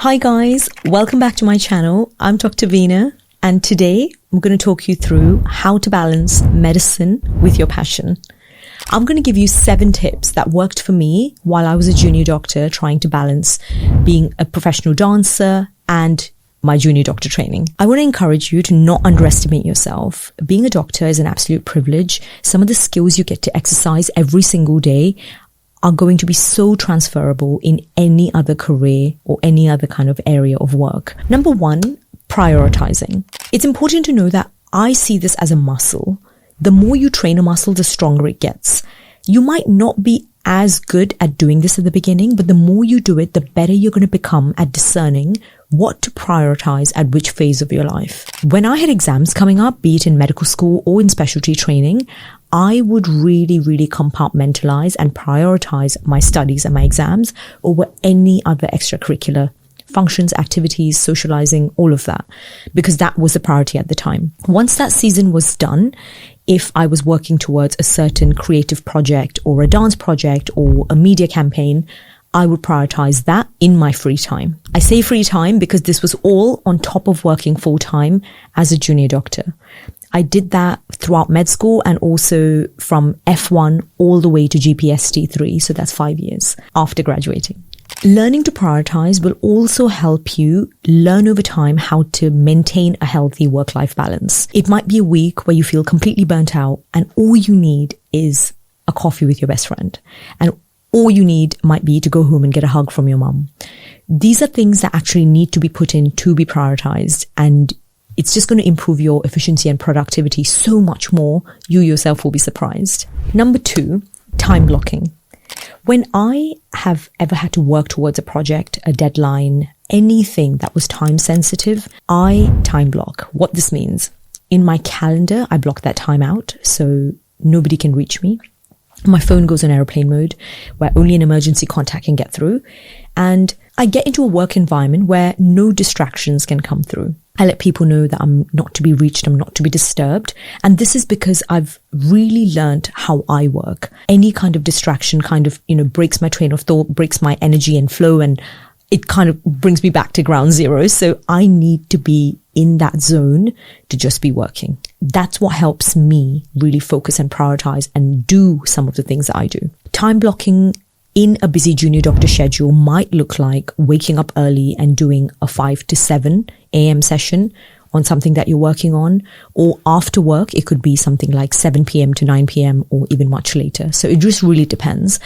Hi guys, welcome back to my channel. I'm Dr. Veena, and today I'm going to talk you through how to balance medicine with your passion. I'm going to give you 7 tips that worked for me while I was a junior doctor trying to balance being a professional dancer and my junior doctor training. I want to encourage you to not underestimate yourself. Being a doctor is an absolute privilege. Some of the skills you get to exercise every single day are going to be so transferable in any other career or any other kind of area of work. Number 1, prioritizing. It's important to know that I see this as a muscle. The more you train a muscle, the stronger it gets. You might not be as good at doing this at the beginning, but the more you do it, the better you're going to become at discerning what to prioritize at which phase of your life. When I had exams coming up, be it in medical school or in specialty training, I would really compartmentalize and prioritize my studies and my exams over any other extracurricular functions, activities, socializing, all of that, because that was the priority at the time. Once that season was done, if I was working towards a certain creative project or a dance project or a media campaign, I would prioritize that in my free time. I say free time because this was all on top of working full time as a junior doctor. I did that throughout med school and also from F1 all the way to GPST3. So that's 5 years after graduating. Learning to prioritize will also help you learn over time how to maintain a healthy work-life balance. It might be a week where you feel completely burnt out and all you need is a coffee with your best friend. And all you need might be to go home and get a hug from your mum. These are things that actually need to be put in to be prioritized, and it's just going to improve your efficiency and productivity so much more. You yourself will be surprised. Number 2, time blocking. When I have ever had to work towards a project, a deadline, anything that was time sensitive, I time block. What this means, in my calendar, I block that time out so nobody can reach me. My phone goes on airplane mode where only an emergency contact can get through. And I get into a work environment where no distractions can come through. I let people know that I'm not to be reached, I'm not to be disturbed. And this is because I've really learned how I work. Any kind of distraction breaks my train of thought, breaks my energy and flow, and it kind of brings me back to ground zero. So I need to be in that zone to just be working. That's what helps me really focus and prioritize and do some of the things that I do. Time blocking in a busy junior doctor schedule might look like waking up early and doing a 5 to 7 a.m. session on something that you're working on, or after work, it could be something like 7 p.m. to 9 p.m. or even much later. So it just really depends.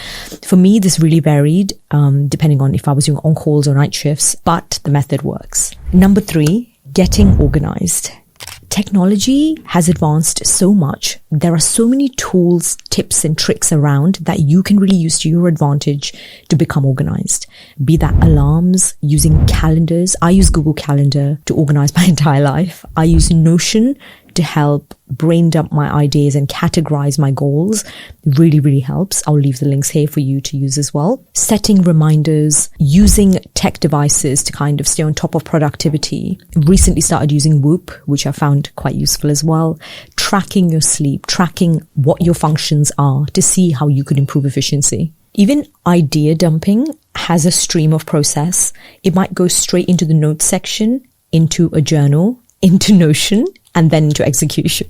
For me, this really varied depending on if I was doing on-calls or night shifts, but the method works. Number 3, getting organized. Technology has advanced so much. There are so many tools, tips and tricks around that you can really use to your advantage to become organized. Be that alarms, using calendars. I use Google Calendar to organize my entire life. I use Notion to help brain dump my ideas and categorize my goals. It really helps. I'll leave the links here for you to use as well. Setting reminders, using tech devices to kind of stay on top of productivity. Recently started using Whoop, which I found quite useful as well. Tracking your sleep, tracking what your functions are to see how you could improve efficiency. Even idea dumping has a stream of process. It might go straight into the notes section, into a journal, into Notion, and then into execution.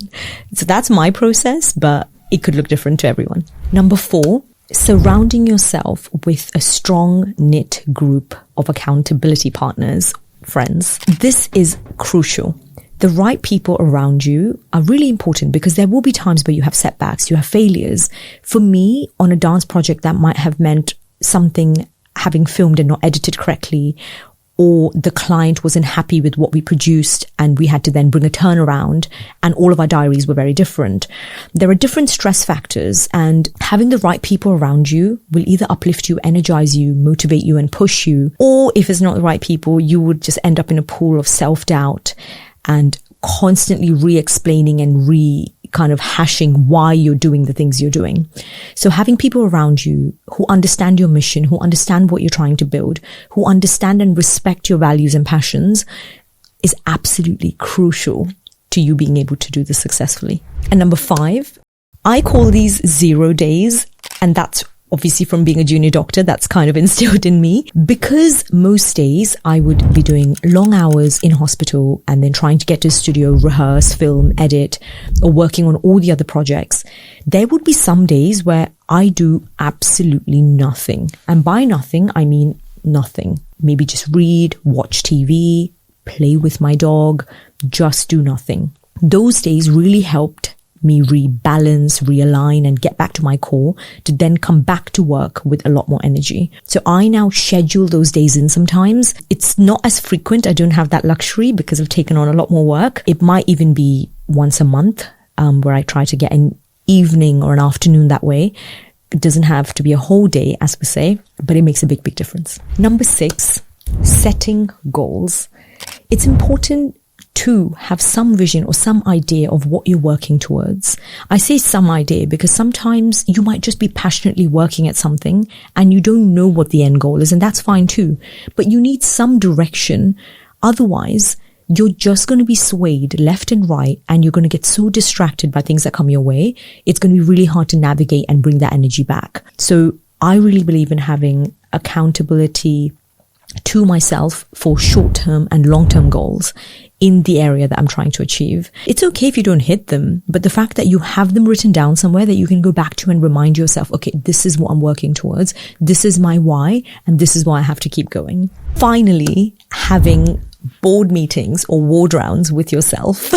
So that's my process, but it could look different to everyone. Number 4, surrounding yourself with a strong knit group of accountability partners, friends. This is crucial. The right people around you are really important because there will be times where you have setbacks, you have failures. For me, on a dance project, that might have meant something having filmed and not edited correctly, or the client wasn't happy with what we produced and we had to then bring a turnaround and all of our diaries were very different. There are different stress factors, and having the right people around you will either uplift you, energize you, motivate you and push you, or if it's not the right people, you would just end up in a pool of self-doubt and constantly re-explaining and kind of hashing why you're doing the things you're doing. So having people around you who understand your mission, who understand what you're trying to build, who understand and respect your values and passions is absolutely crucial to you being able to do this successfully. And number 5, I call these 0 days, and that's obviously from being a junior doctor, that's kind of instilled in me. Because most days I would be doing long hours in hospital and then trying to get to the studio, rehearse, film, edit, or working on all the other projects, there would be some days where I do absolutely nothing. And by nothing, I mean nothing. Maybe just read, watch TV, play with my dog, just do nothing. Those days really helped me rebalance, realign, and get back to my core to then come back to work with a lot more energy. So I now schedule those days in sometimes. It's not as frequent. I don't have that luxury because I've taken on a lot more work. It might even be once a month where I try to get an evening or an afternoon that way. It doesn't have to be a whole day, as we say, but it makes a big, big difference. Number 6, setting goals. It's important to have some vision or some idea of what you're working towards. I say some idea because sometimes you might just be passionately working at something and you don't know what the end goal is, and that's fine too. But you need some direction. Otherwise, you're just going to be swayed left and right, and you're going to get so distracted by things that come your way. It's going to be really hard to navigate and bring that energy back. So I really believe in having accountability to myself for short-term and long-term goals in the area that I'm trying to achieve. It's okay if you don't hit them, but the fact that you have them written down somewhere that you can go back to and remind yourself, okay, this is what I'm working towards. This is my why, and this is why I have to keep going. Finally, having board meetings or ward rounds with yourself.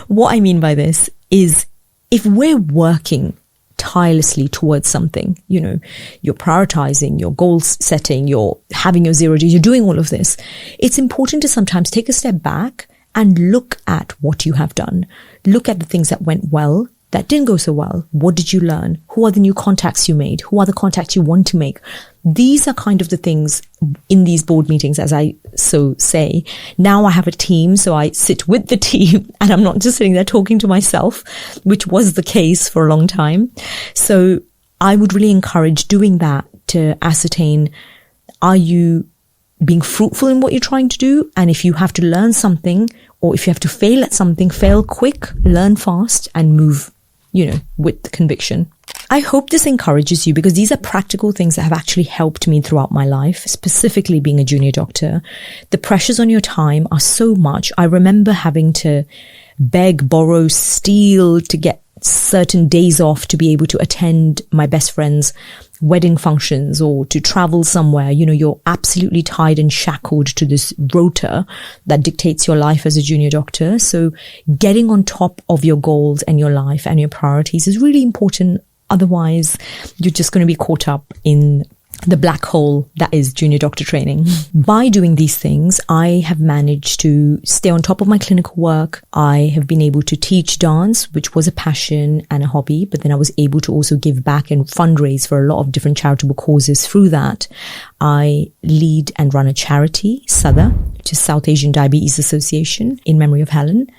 What I mean by this is if we're working tirelessly towards something, you're prioritizing, your goals setting, you're having your 0 days, you're doing all of this. It's important to sometimes take a step back and look at what you have done. Look at the things that went well, that didn't go so well. What did you learn? Who are the new contacts you made? Who are the contacts you want to make? These are kind of the things in these board meetings, as I so say. Now I have a team, so I sit with the team and I'm not just sitting there talking to myself, which was the case for a long time. So I would really encourage doing that to ascertain, are you being fruitful in what you're trying to do? And if you have to learn something, or if you have to fail at something, fail quick, learn fast, and move, with conviction. I hope this encourages you, because these are practical things that have actually helped me throughout my life, specifically being a junior doctor. The pressures on your time are so much. I remember having to beg, borrow, steal to get certain days off to be able to attend my best friend's wedding functions or to travel somewhere. You're absolutely tied and shackled to this rota that dictates your life as a junior doctor. So getting on top of your goals and your life and your priorities is really important. Otherwise, you're just going to be caught up in the black hole that is junior doctor training. By doing these things, I have managed to stay on top of my clinical work. I have been able to teach dance, which was a passion and a hobby, but then I was able to also give back and fundraise for a lot of different charitable causes through that. I lead and run a charity, SADA, which is South Asian Diabetes Association, in memory of Helen.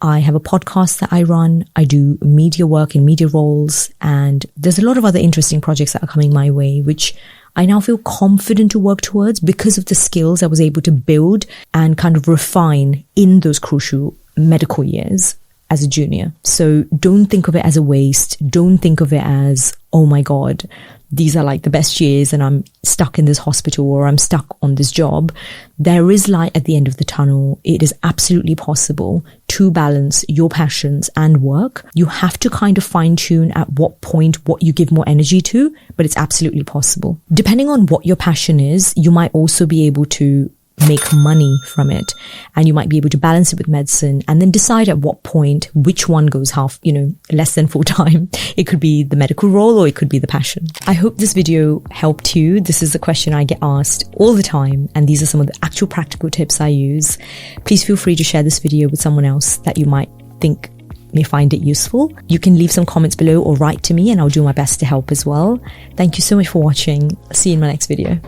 I have a podcast that I run. I do media work in media roles, and there's a lot of other interesting projects that are coming my way, which I now feel confident to work towards because of the skills I was able to build and kind of refine in those crucial medical years as a junior. So don't think of it as a waste. Don't think of it as, oh my God, these are like the best years and I'm stuck in this hospital or I'm stuck on this job. There is light at the end of the tunnel. It is absolutely possible to balance your passions and work. You have to kind of fine tune at what point, what you give more energy to, but it's absolutely possible. Depending on what your passion is, you might also be able to make money from it, and you might be able to balance it with medicine and then decide at what point which one goes half, less than full time. It could be the medical role or it could be the passion. I hope this video helped you. This is a question I get asked all the time, and these are some of the actual practical tips I use. Please feel free to share this video with someone else that you might think may find it useful. You can leave some comments below or write to me and I'll do my best to help as well. Thank you so much for watching. See you in my next video.